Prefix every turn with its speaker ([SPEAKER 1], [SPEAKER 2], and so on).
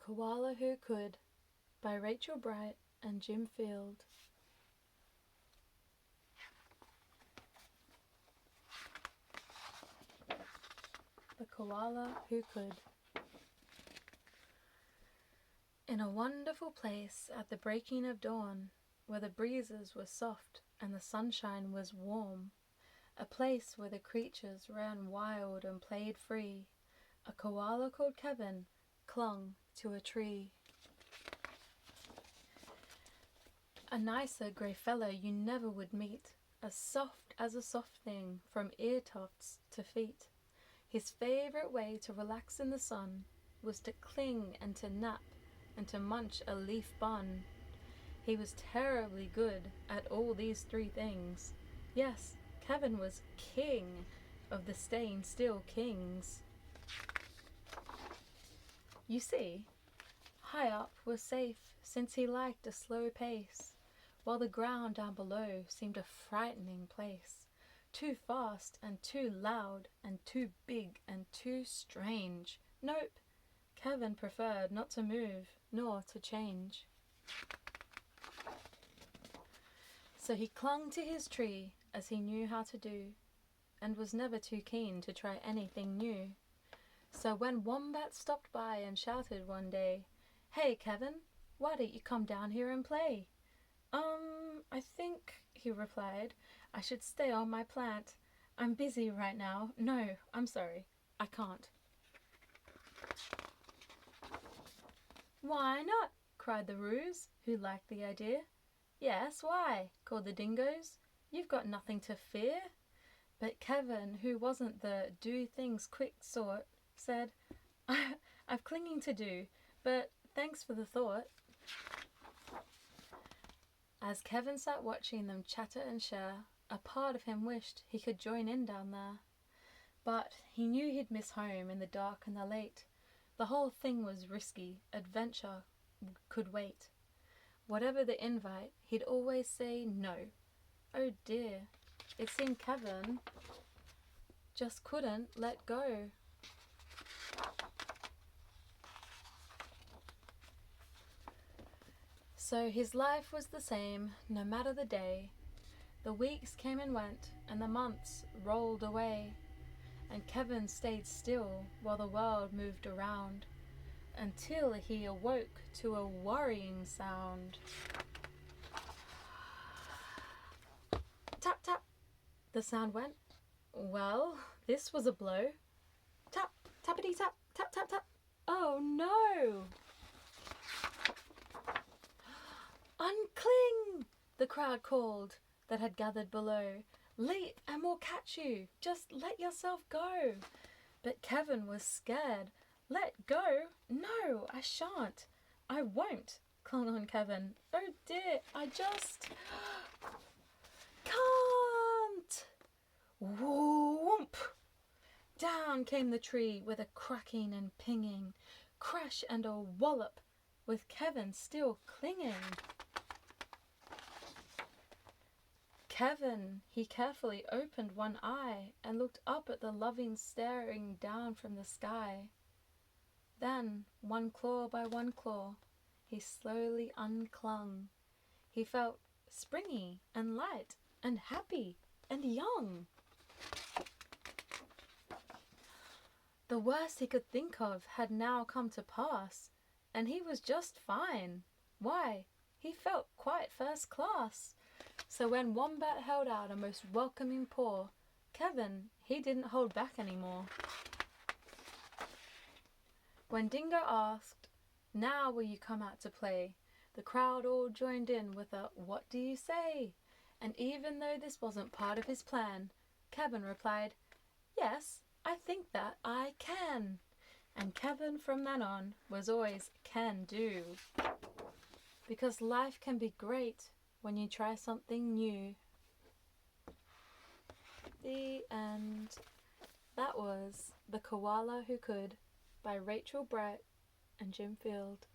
[SPEAKER 1] The Koala Who Could by Rachel Bright and Jim Field. The Koala Who Could. In a wonderful place at the breaking of dawn, where the breezes were soft and the sunshine was warm, a place where the creatures ran wild and played free, a koala called Kevin clung to a tree. A nicer grey fellow you never would meet, as soft as a soft thing from ear tufts to feet. His favourite way to relax in the sun was to cling and to nap and to munch a leaf bun. He was terribly good at all these three things. Yes, Kevin was king of the staying still kings. You see, high up was safe since he liked a slow pace, while the ground down below seemed a frightening place, too fast and too loud and too big and too strange. Nope, Kevin preferred not to move nor to change. So he clung to his tree as he knew how to do, and was never too keen to try anything new. So when Wombat stopped by and shouted one day, "Hey Kevin, why don't you come down here and play?" I think," he replied, "I should stay on my plant. I'm busy right now. No, I'm sorry, I can't." "Why not?" cried the Ruse, who liked the idea. "Yes, why?" called the Dingoes. "You've got nothing to fear." But Kevin, who wasn't the do things quick sort, said, "I've clinging to do, but thanks for the thought." As Kevin sat watching them chatter and share, a part of him wished he could join in down there. But he knew he'd miss home in the dark and the late. The whole thing was risky, adventure could wait. Whatever the invite, he'd always say no. Oh dear, it seemed Kevin just couldn't let go. So his life was the same, no matter the day. The weeks came and went, and the months rolled away, and Kevin stayed still while the world moved around, until he awoke to a worrying sound. Tap, tap, the sound went. Well, this was a blow. Tap, tappity tap, tap, tap, tap. Oh no! "Uncling!" the crowd called that had gathered below. "Leap and we'll catch you. Just let yourself go." But Kevin was scared. "Let go? No, I shan't. I won't," clung on Kevin. "Oh dear, I just can't." Whoomp! Down came the tree with a cracking and pinging, crash and a wallop, with Kevin still clinging. Kevin, he carefully opened one eye and looked up at the loving staring down from the sky. Then, one claw by one claw, he slowly unclung. He felt springy and light and happy and young. The worst he could think of had now come to pass, and he was just fine. Why, he felt quite first class. So when Wombat held out a most welcoming paw, Kevin, he didn't hold back anymore. When Dingo asked, "Now will you come out to play?" the crowd all joined in with a "What do you say?" And even though this wasn't part of his plan, Kevin replied, "Yes, I think that I can." And Kevin from then on was always can do. Because life can be great when you try something new. The end. That was The Koala Who Could by Rachel Bright and Jim Field.